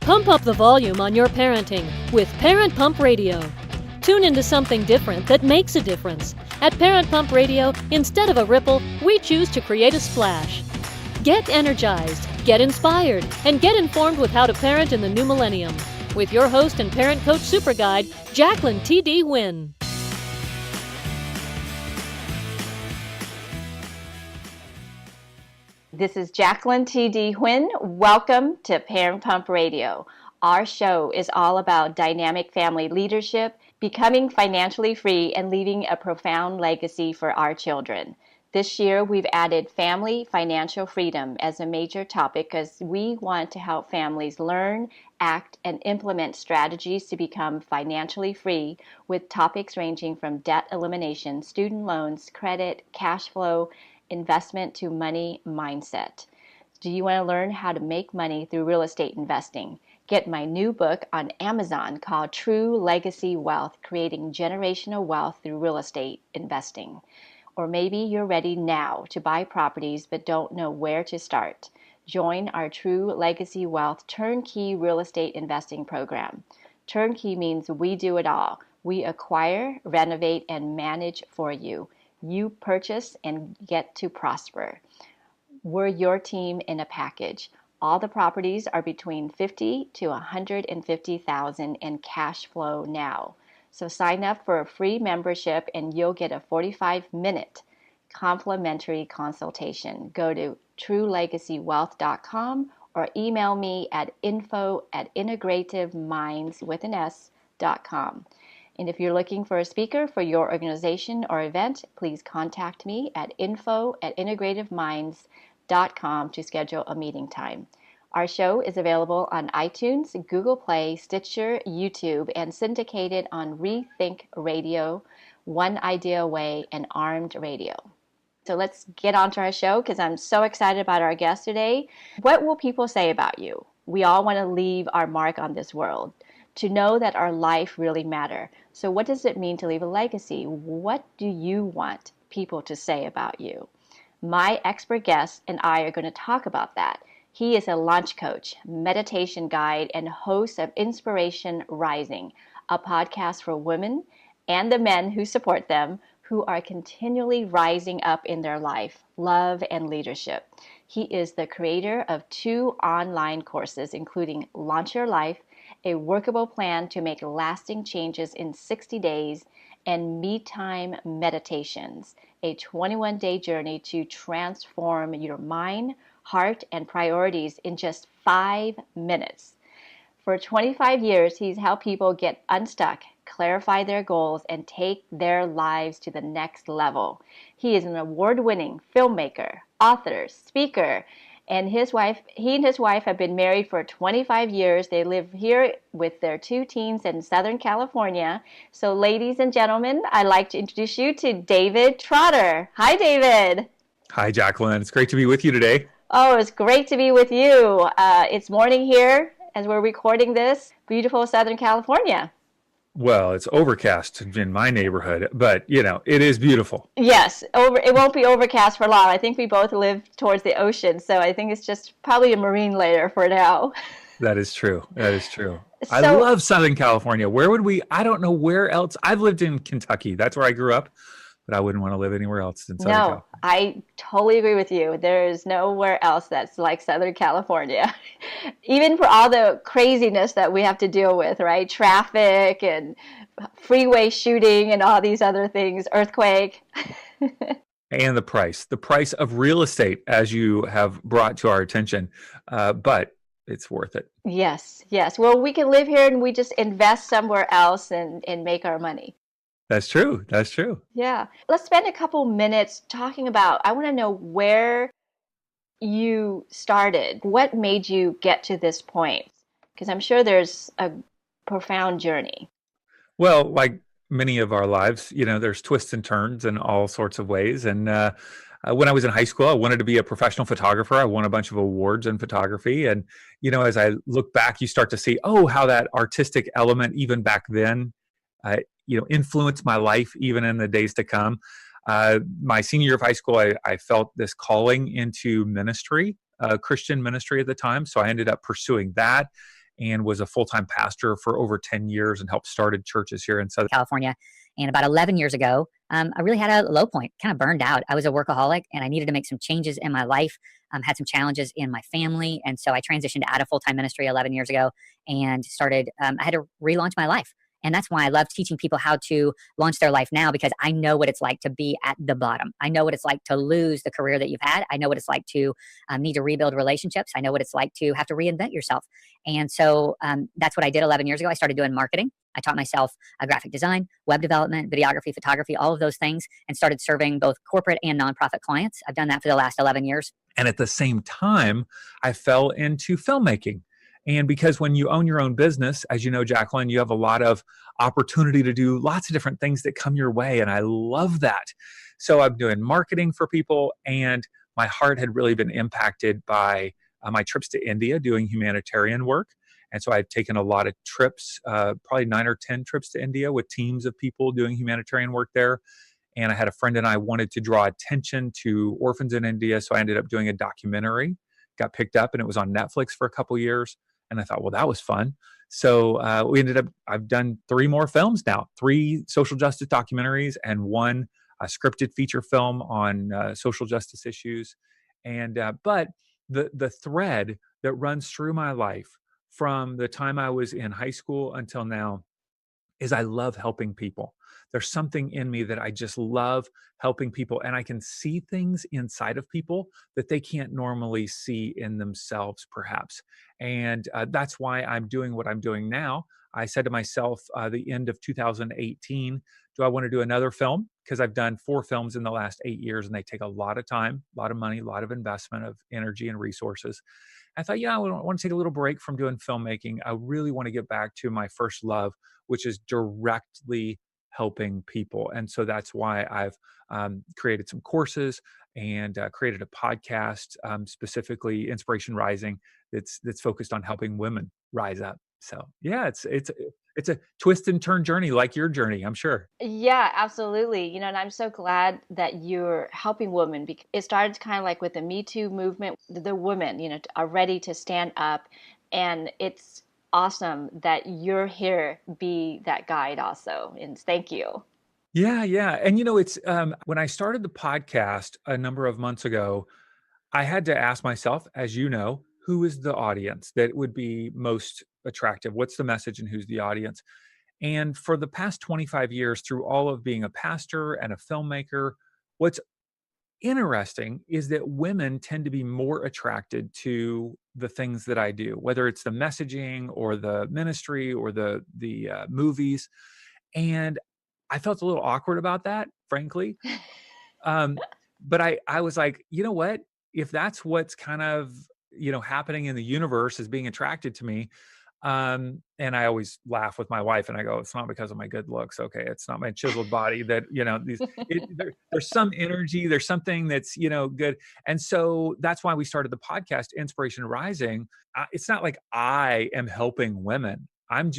Pump up the volume on your parenting with Parent Pump Radio. Tune into something different that makes a difference. At Parent Pump Radio, instead of a ripple, we choose to create a splash. Get energized, get inspired, and get informed with how to parent in the new millennium. With your host and parent coach super guide, Jacqueline T.D. Wynn. This is Jacqueline T.D. Wynn. Welcome to Parent Pump Radio. Our show is all about dynamic family leadership, becoming financially free, and leaving a profound legacy for our children. This year, we've added family financial freedom as a major topic because we want to help families learn, act, and implement strategies to become financially free with topics ranging from debt elimination, student loans, credit, cash flow, investment to money mindset. Do you want to learn how to make money through real estate investing? Get my new book on Amazon called True Legacy Wealth, Creating Generational Wealth Through Real Estate Investing. Or maybe you're ready now to buy properties but don't know where to start. Join our True Legacy Wealth Turnkey Real Estate Investing Program. Turnkey means we do it all. We acquire, renovate, and manage for you. You purchase and get to prosper. We're your team in a package. All the properties are between $50,000 to $150,000 in cash flow now. So sign up for a free membership and you'll get a 45-minute complimentary consultation. Go to truelegacywealth.com or email me at info@integrativeminds.com. And if you're looking for a speaker for your organization or event, please contact me at info@integrativeminds.com to schedule a meeting time. Our show is available on iTunes, Google Play, Stitcher, YouTube, and syndicated on Rethink Radio, One Idea Away, and Armed Radio. So let's get on to our show because I'm so excited about our guest today. What will people say about you? We all want to leave our mark on this world, to know that our life really matters. So what does it mean to leave a legacy? What do you want people to say about you? My expert guest and I are going to talk about that. He is a launch coach, meditation guide, and host of Inspiration Rising, a podcast for women and the men who support them, who are continually rising up in their life, love, and leadership. He is the creator of 2 online courses, including Launch Your Life, a workable plan to make lasting changes in 60 days, and Me Time Meditations, a 21-day journey to transform your mind, heart, and priorities in just 5 minutes. For 25 years, he's helped people get unstuck, clarify their goals, and take their lives to the next level. He is an award-winning filmmaker, author, speaker, and he and his wife have been married for 25 years. They live here with their 2 teens in Southern California. So ladies and gentlemen, I'd like to introduce you to David Trotter. Hi, David. Hi, Jacqueline. It's great to be with you today. Oh, it's great to be with you. It's morning here as we're recording this. Beautiful Southern California. Well, it's overcast in my neighborhood, but, it is beautiful. Yes, it won't be overcast for long. I think we both live towards the ocean, so I think it's just probably a marine layer for now. That is true. I love Southern California. Where would I don't know where else. I've lived in Kentucky. That's where I grew up, but I wouldn't want to live anywhere else in Southern California. I totally agree with you. There's nowhere else that's like Southern California. Even for all the craziness that we have to deal with, right? Traffic and freeway shooting and all these other things, earthquake. And the price of real estate, as you have brought to our attention. But it's worth it. Yes. Well, we can live here and we just invest somewhere else and make our money. That's true. Yeah. Let's spend a couple minutes talking about, I want to know where you started. What made you get to this point? Because I'm sure there's a profound journey. Well, like many of our lives, there's twists and turns in all sorts of ways. And when I was in high school, I wanted to be a professional photographer. I won a bunch of awards in photography. And, as I look back, you start to see, how that artistic element, even back then, influenced my life even in the days to come. My senior year of high school, I felt this calling into ministry, Christian ministry at the time. So I ended up pursuing that. and was a full-time pastor for over 10 years and helped started churches here in Southern California. And about 11 years ago, I really had a low point, kind of burned out. I was a workaholic and I needed to make some changes in my life, had some challenges in my family. And so I transitioned out of full time ministry 11 years ago and started, I had to relaunch my life. And that's why I love teaching people how to launch their life now, because I know what it's like to be at the bottom. I know what it's like to lose the career that you've had. I know what it's like to need to rebuild relationships. I know what it's like to have to reinvent yourself. And so that's what I did 11 years ago. I started doing marketing. I taught myself graphic design, web development, videography, photography, all of those things, and started serving both corporate and nonprofit clients. I've done that for the last 11 years. And at the same time, I fell into filmmaking. And because when you own your own business, as you know, Jacqueline, you have a lot of opportunity to do lots of different things that come your way. And I love that. So I'm doing marketing for people, and my heart had really been impacted by my trips to India doing humanitarian work. And so I've taken a lot of trips, probably 9 or 10 trips to India with teams of people doing humanitarian work there. And I had a friend and I wanted to draw attention to orphans in India. So I ended up doing a documentary, got picked up, and it was on Netflix for a couple of years. And I thought, well, that was fun. So I've done 3 more films now, 3 social justice documentaries and 1 scripted feature film on social justice issues. And but the thread that runs through my life from the time I was in high school until now is I love helping people. There's something in me that I just love helping people, and I can see things inside of people that they can't normally see in themselves, perhaps. And that's why I'm doing what I'm doing now. I said to myself, the end of 2018, do I want to do another film? Because I've done 4 films in the last 8 years, and they take a lot of time, a lot of money, a lot of investment of energy and resources. I thought, yeah, I want to take a little break from doing filmmaking. I really want to get back to my first love, which is directly helping people. And so that's why I've created some courses and created a podcast, specifically Inspiration Rising, that's focused on helping women rise up. So yeah, it's a twist and turn journey, like your journey, I'm sure. Yeah, absolutely. And I'm so glad that you're helping women because it started kind of like with the Me Too movement. The women, are ready to stand up, and it's awesome that you're here be that guide also. And thank you. Yeah, yeah. And it's when I started the podcast a number of months ago, I had to ask myself, as you know, who is the audience that would be most attractive? What's the message and who's the audience? And for the past 25 years, through all of being a pastor and a filmmaker, what's interesting is that women tend to be more attracted to the things that I do, whether it's the messaging or the ministry or the movies. And I felt a little awkward about that, frankly. Um, but I was like, you know what? If that's what's kind of happening in the universe is being attracted to me, and I always laugh with my wife, and I go, it's not because of my good looks. Okay, it's not my chiseled body that there's some energy, there's something that's good, and so that's why we started the podcast, Inspiration Rising. It's not like I am helping women. I'm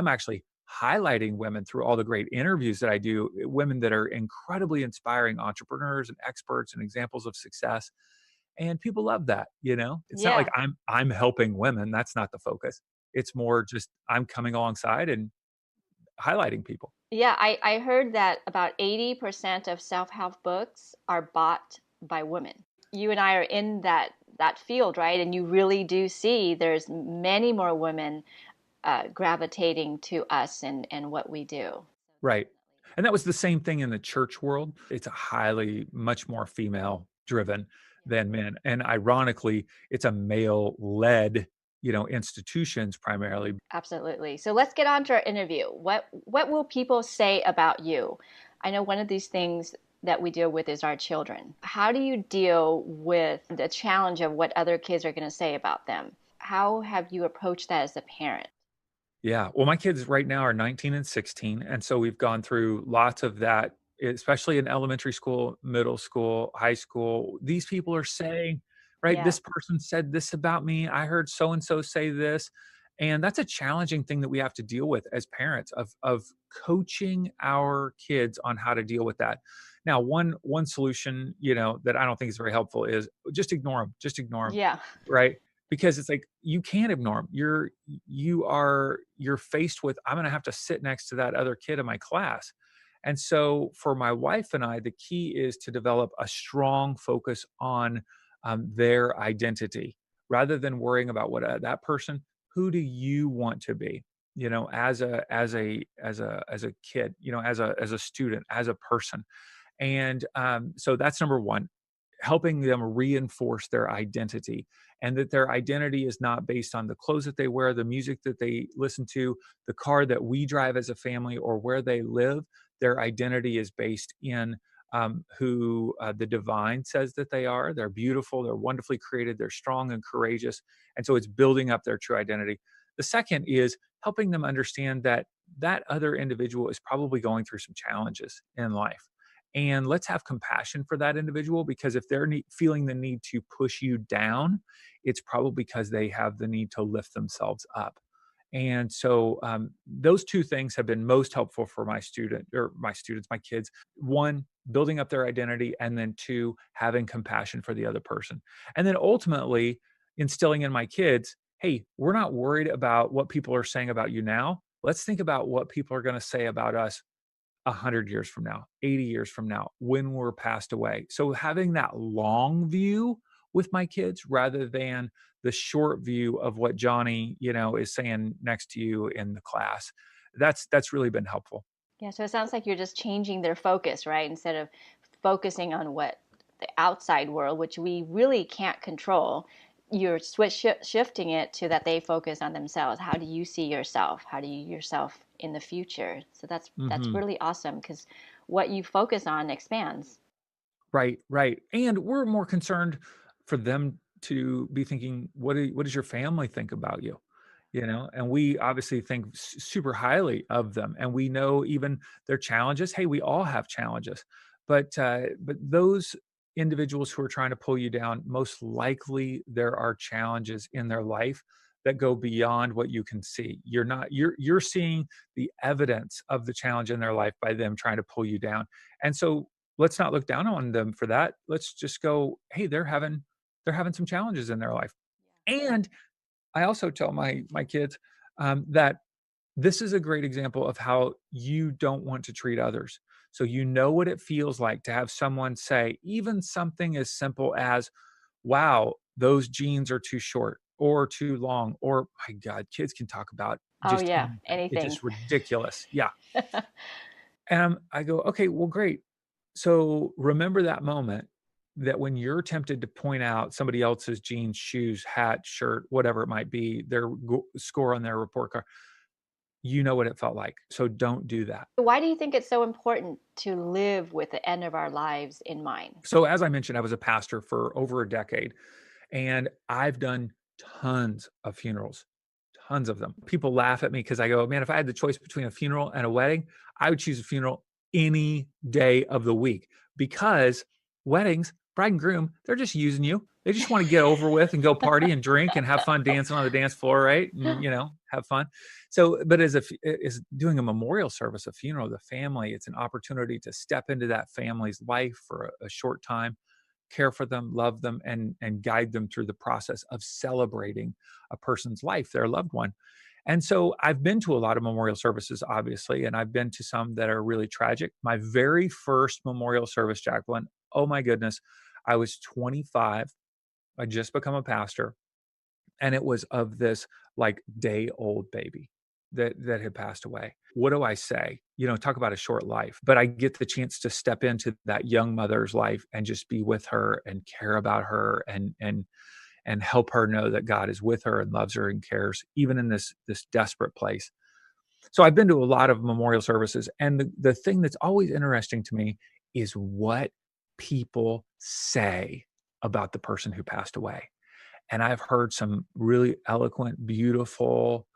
actually highlighting women through all the great interviews that I do, women that are incredibly inspiring entrepreneurs and experts and examples of success. And people love that, It's not like Yeah. I'm helping women. That's not the focus. It's more just I'm coming alongside and highlighting people. Yeah, I heard that about 80% of self-help books are bought by women. You and I are in that field, right? And you really do see there's many more women gravitating to us and what we do. Right. And that was the same thing in the church world. It's a much more female driven than men. And ironically, it's a male led, institutions primarily. Absolutely. So let's get on to our interview. What will people say about you? I know one of these things that we deal with is our children. How do you deal with the challenge of what other kids are going to say about them? How have you approached that as a parent? Yeah. Well, my kids right now are 19 and 16. And so we've gone through lots of that, especially in elementary school, middle school, high school. These people are saying, right, Yeah. this person said this about me. I heard so and so say this. And that's a challenging thing that we have to deal with as parents of coaching our kids on how to deal with that. Now, one solution, that I don't think is very helpful is just ignore them. Just ignore them. Yeah. Right. because it's like, you can't ignore them. You're faced with, I'm going to have to sit next to that other kid in my class. And so for my wife and I, the key is to develop a strong focus on their identity rather than worrying about what that person, who do you want to be, as a kid, as a student, as a person. And so that's number one, helping them reinforce their identity, and that their identity is not based on the clothes that they wear, the music that they listen to, the car that we drive as a family, or where they live. Their identity is based in who the divine says that they are. They're beautiful, they're wonderfully created, they're strong and courageous. And so it's building up their true identity. The second is helping them understand that that other individual is probably going through some challenges in life. And let's have compassion for that individual, because if they're feeling the need to push you down, it's probably because they have the need to lift themselves up. And so those two things have been most helpful for my kids. One, building up their identity, and then two, having compassion for the other person. And then ultimately instilling in my kids, hey, we're not worried about what people are saying about you now. Let's think about what people are going to say about us 100 years from now, 80 years from now, when we're passed away. So having that long view with my kids rather than the short view of what Johnny, is saying next to you in the class. That's really been helpful. Yeah, so it sounds like you're just changing their focus, right? Instead of focusing on what the outside world, which we really can't control, you're shifting it to that they focus on themselves. How do you see yourself? How do you yourself in the future? So that's Hmm. really awesome, because what you focus on expands. Right, right. And we're more concerned for them to be thinking, what does your family think about you? And we obviously think super highly of them, and we know even their challenges. Hey, we all have challenges, but those individuals who are trying to pull you down, most likely there are challenges in their life that go beyond what you can see. You're seeing the evidence of the challenge in their life by them trying to pull you down. And so let's not look down on them for that. Let's just go, hey, they're having some challenges in their life. And I also tell my kids that this is a great example of how you don't want to treat others. So you know what it feels like to have someone say even something as simple as, "Wow, those jeans are too short or too long," or my God, kids can talk about Oh just yeah, anything. It's anything. just ridiculous. Yeah. And I go, okay, well, great. So remember that moment, that when you're tempted to point out somebody else's jeans, shoes, hat, shirt, whatever it might be, their score on their report card, you know what it felt like. So don't do that. Why do you think it's so important to live with the end of our lives in mind? So as I mentioned, I was a pastor for over a decade, and I've done tons of funerals, tons of them. People laugh at me because I go, man, if I had the choice between a funeral and a wedding, I would choose a funeral any day of the week, because weddings, bride and groom, they're just using you. They just want to get over with and go party and drink and have fun dancing on the dance floor, right? And have fun. So, but as doing a memorial service, a funeral, the family, it's an opportunity to step into that family's life for a short time, care for them, love them, and guide them through the process of celebrating a person's life, their loved one. And so I've been to a lot of memorial services, obviously, and I've been to some that are really tragic. My very first memorial service, Jacqueline, oh my goodness, I was 25. I just become a pastor, and it was of this like day old baby that had passed away. What do I say? Talk about a short life. But I get the chance to step into that young mother's life and just be with her and care about her, and help her know that God is with her and loves her and cares, even in this desperate place. So I've been to a lot of memorial services, and the thing that's always interesting to me is what people say about the person who passed away. And I've heard some really eloquent, beautiful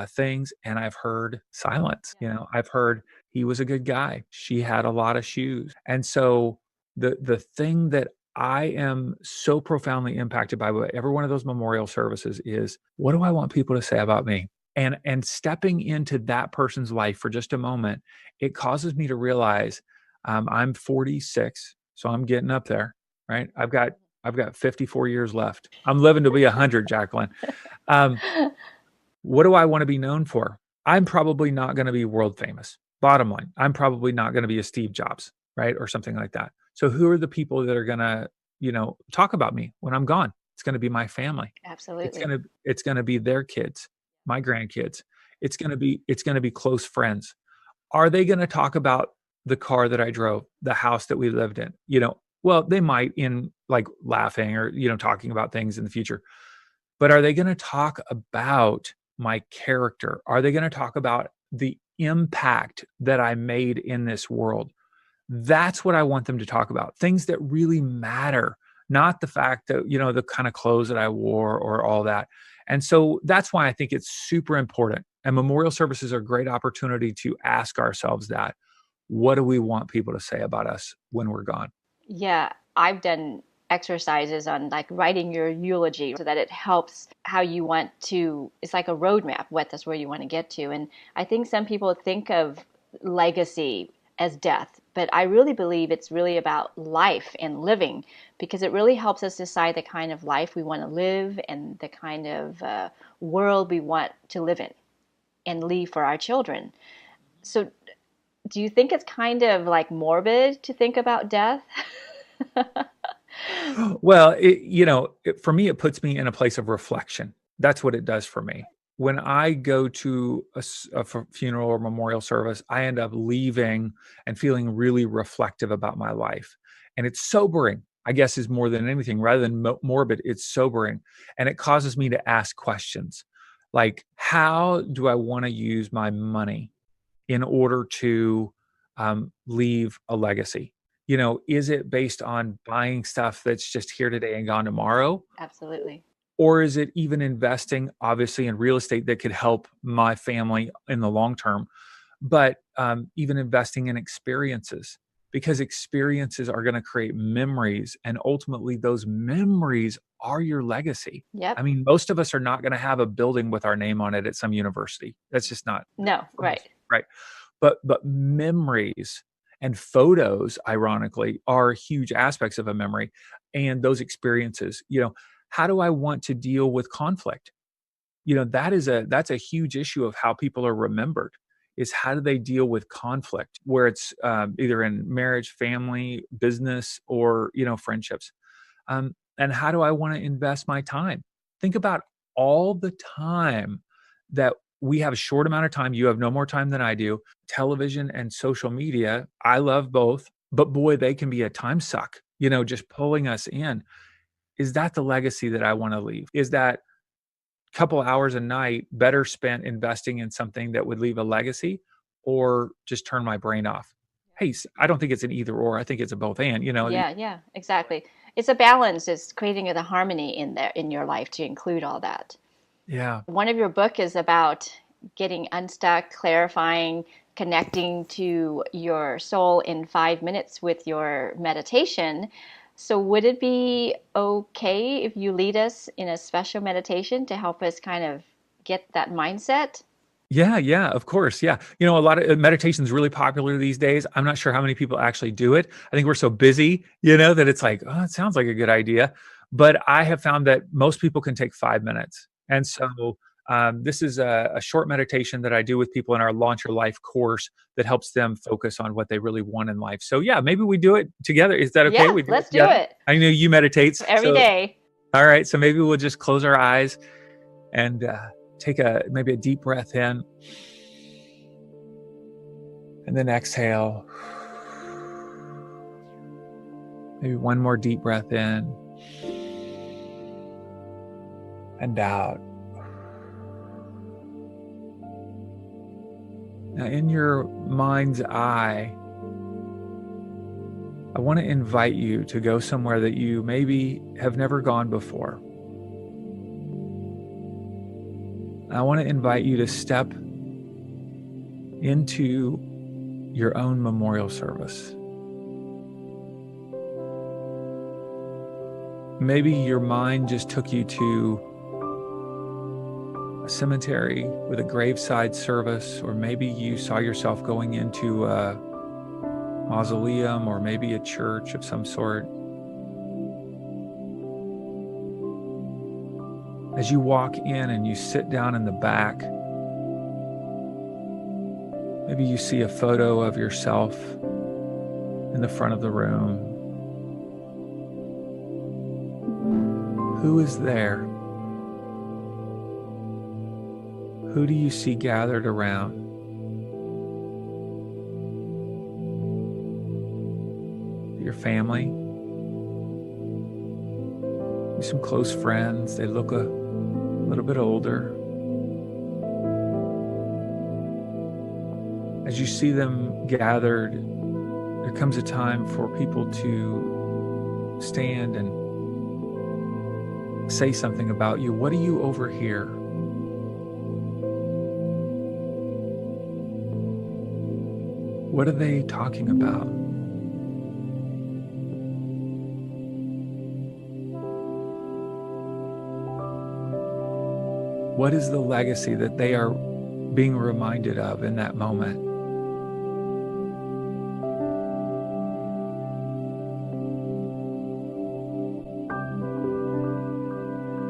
things, and I've heard silence. I've heard he was a good guy. She had a lot of shoes. And so the thing that I am so profoundly impacted by every one of those memorial services is, what do I want people to say about me? And stepping into that person's life for just a moment, it causes me to realize I'm 46, so I'm getting up there, right? I've got 54 years left. I'm living to be 100, Jacqueline. Um, what do I want to be known for? I'm probably not going to be world famous. Bottom line, I'm probably not going to be a Steve Jobs, right? Or something like that. So who are the people that are going to, talk about me when I'm gone? It's going to be my family. Absolutely. It's going to be their kids, my grandkids. It's going to be close friends. Are they going to talk about the car that I drove, the house that we lived in? Well, they might in like laughing or, talking about things in the future. But are they going to talk about my character? Are they going to talk about the impact that I made in this world? That's what I want them to talk about. Things that really matter, not the fact that, the kind of clothes that I wore or all that. And so that's why I think it's super important. And memorial services are a great opportunity to ask ourselves that. What do we want people to say about us when we're gone? Yeah, I've done exercises on like writing your eulogy so that it helps how you want to, it's like a roadmap, that's where you want to get to. And I think some people think of legacy as death, but I really believe it's really about life and living, because it really helps us decide the kind of life we want to live and the kind of world we want to live in and leave for our children. So do you think it's kind of like morbid to think about death? Well, for me, it puts me in a place of reflection. That's what it does for me. When I go to a funeral or memorial service, I end up leaving and feeling really reflective about my life. And it's sobering, I guess, is more than anything. Rather than morbid, it's sobering. And it causes me to ask questions like, how do I want to use my money in order to leave a legacy? Is it based on buying stuff that's just here today and gone tomorrow? Absolutely. Or is it even investing, obviously, in real estate that could help my family in the long term? But even investing in experiences, because experiences are going to create memories. And ultimately, those memories are your legacy. Yep. I mean, most of us are not going to have a building with our name on it at some university. That's just not. No, right. Right. But memories and photos, ironically, are huge aspects of a memory. And those experiences, how do I want to deal with conflict? That's a huge issue of how people are remembered, is how do they deal with conflict, where it's either in marriage, family, business, or, friendships. And how do I want to invest my time? Think about all the time that we have a short amount of time. You have no more time than I do. Television and social media, I love both, but boy, they can be a time suck, just pulling us in. Is that the legacy that I want to leave? Is that couple hours a night better spent investing in something that would leave a legacy, or just turn my brain off? Hey, I don't think it's an either or. I think it's a both and, Yeah, exactly. It's a balance. It's creating the harmony in there in your life to include all that. Yeah. One of your book is about getting unstuck, clarifying, connecting to your soul in 5 minutes with your meditation. So would it be okay if you lead us in a special meditation to help us kind of get that mindset? Yeah, of course. Yeah. A lot of meditation is really popular these days. I'm not sure how many people actually do it. I think we're so busy, that it's like, oh, it sounds like a good idea. But I have found that most people can take 5 minutes. And so this is a short meditation that I do with people in our Launch Your Life course that helps them focus on what they really want in life. So yeah, maybe we do it together. Is that okay? Yeah, let's do it. I know you meditate every day. All right. So maybe we'll just close our eyes and take maybe a deep breath in, and then exhale. Maybe one more deep breath in and out. Now, in your mind's eye, I want to invite you to go somewhere that you maybe have never gone before. I want to invite you to step into your own memorial service. Maybe your mind just took you to a cemetery with a graveside service, or maybe you saw yourself going into a mausoleum, or maybe a church of some sort. As you walk in and you sit down in the back, maybe you see a photo of yourself in the front of the room. Who is there? Who do you see gathered around? Your family? Some close friends. They look a little bit older. As you see them gathered, there comes a time for people to stand and say something about you. What do you overhear? What are they talking about? What is the legacy that they are being reminded of in that moment?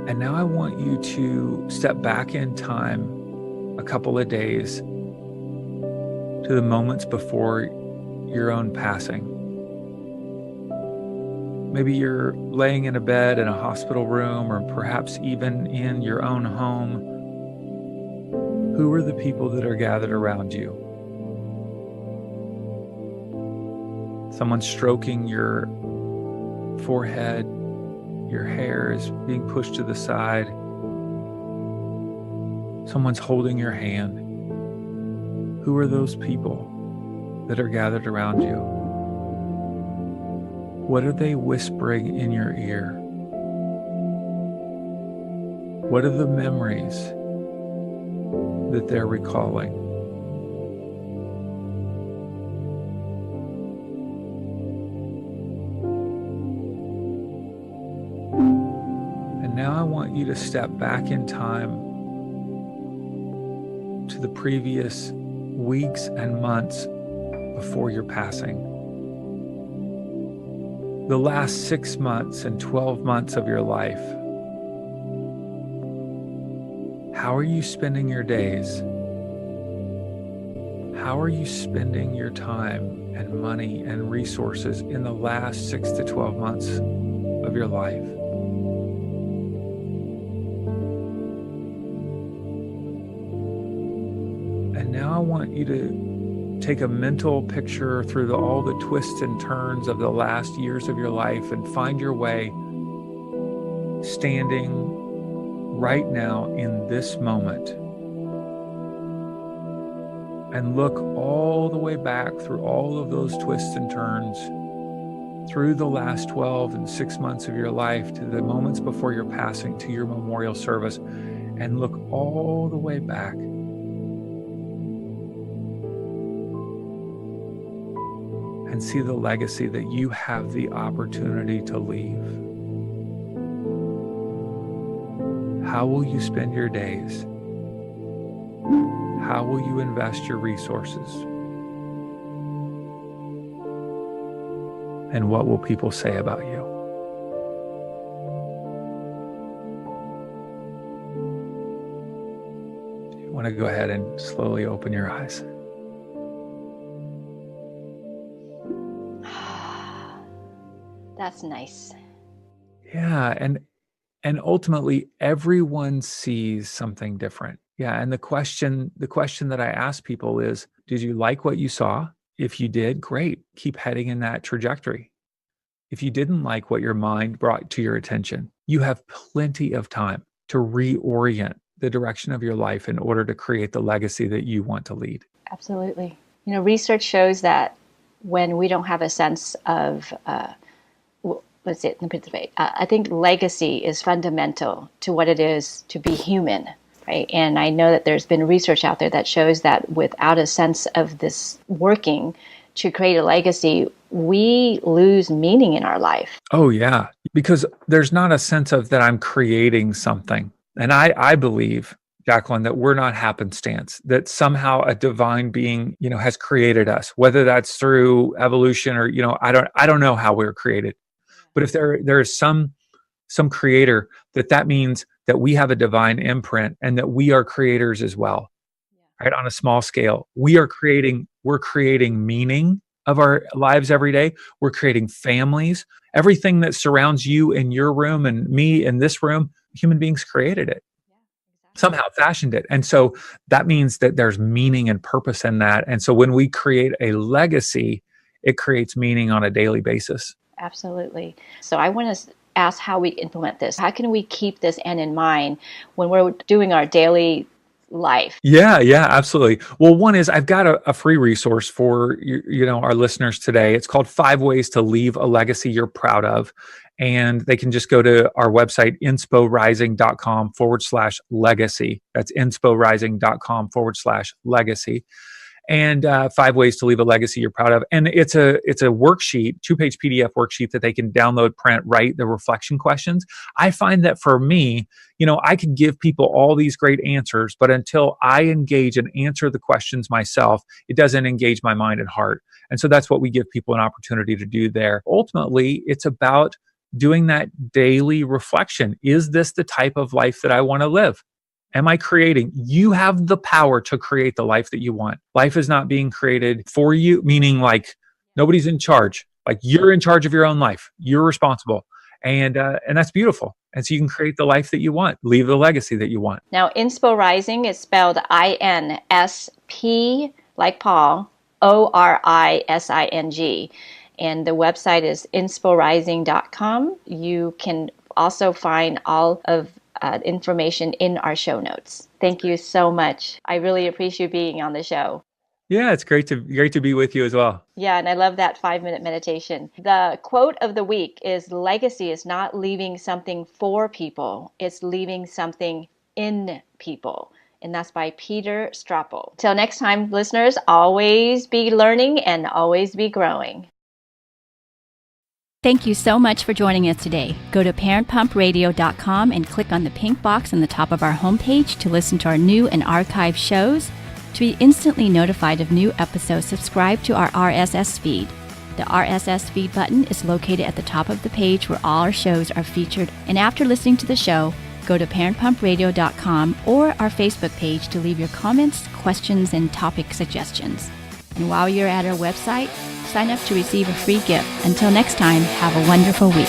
And now I want you to step back in time a couple of days to the moments before your own passing. Maybe you're laying in a bed in a hospital room, or perhaps even in your own home. Who are the people that are gathered around you? Someone stroking your forehead, your hair is being pushed to the side. Someone's holding your hand. Who are those people that are gathered around you? What are they whispering in your ear? What are the memories that they're recalling? And now I want you to step back in time to the previous weeks and months before your passing. The last 6 months and 12 months of your life. How are you spending your days? How are you spending your time and money and resources in the last 6 to 12 months of your life? And now I want you to take a mental picture through all the twists and turns of the last years of your life and find your way standing right now in this moment. And look all the way back through all of those twists and turns, through the last 12 and 6 months of your life to the moments before your passing, to your memorial service, and look all the way back. And see the legacy that you have the opportunity to leave. How will you spend your days? How will you invest your resources? And what will people say about you? You want to go ahead and slowly open your eyes. That's nice. Yeah, and ultimately everyone sees something different. Yeah, and the question that I ask people is, did you like what you saw? If you did, great. Keep heading in that trajectory. If you didn't like what your mind brought to your attention, you have plenty of time to reorient the direction of your life in order to create the legacy that you want to lead. Absolutely. Research shows that when we don't have a sense of let me put it this way. I think legacy is fundamental to what it is to be human, right? And I know that there's been research out there that shows that without a sense of this working to create a legacy, we lose meaning in our life. Oh, yeah, because there's not a sense of that I'm creating something. And I believe, Jacqueline, that we're not happenstance, that somehow a divine being, has created us, whether that's through evolution or, I don't know how we were created. But if there is some creator, that means that we have a divine imprint and that we are creators as well, right? On a small scale, we're creating meaning of our lives every day. We're creating families. Everything that surrounds you in your room and me in this room, human beings created it, somehow fashioned it. And so that means that there's meaning and purpose in that. And so when we create a legacy, it creates meaning on a daily basis. Absolutely. So I want to ask how we implement this. How can we keep this end in mind when we're doing our daily life? Yeah, absolutely. Well, one is I've got a free resource for our listeners today. It's called 5 Ways to Leave a Legacy You're Proud of. And they can just go to our website, insporising.com/legacy. That's insporising.com/legacy. And 5 ways to leave a legacy you're proud of. And it's a worksheet, 2-page PDF worksheet that they can download, print, write the reflection questions. I find that for me, I can give people all these great answers, but until I engage and answer the questions myself, it doesn't engage my mind and heart. And so that's what we give people an opportunity to do there. Ultimately, it's about doing that daily reflection. Is this the type of life that I want to live? Am I creating? You have the power to create the life that you want. Life is not being created for you, meaning like nobody's in charge. Like you're in charge of your own life. You're responsible. And that's beautiful. And so you can create the life that you want, leave the legacy that you want. Now, Inspo Rising is spelled INSP, like Paul, ORISING. And the website is insporising.com. You can also find all of information in our show notes. Thank you so much. I really appreciate you being on the show. Yeah, it's great to be with you as well. Yeah, and I love that 5-minute meditation. The quote of the week is, legacy is not leaving something for people, it's leaving something in people. And that's by Peter Strappel. Till next time, listeners, always be learning and always be growing. Thank you so much for joining us today. Go to parentpumpradio.com and click on the pink box on the top of our homepage to listen to our new and archived shows. To be instantly notified of new episodes, subscribe to our RSS feed. The RSS feed button is located at the top of the page where all our shows are featured. And after listening to the show, go to parentpumpradio.com or our Facebook page to leave your comments, questions, and topic suggestions. And while you're at our website, sign up to receive a free gift. Until next time, have a wonderful week.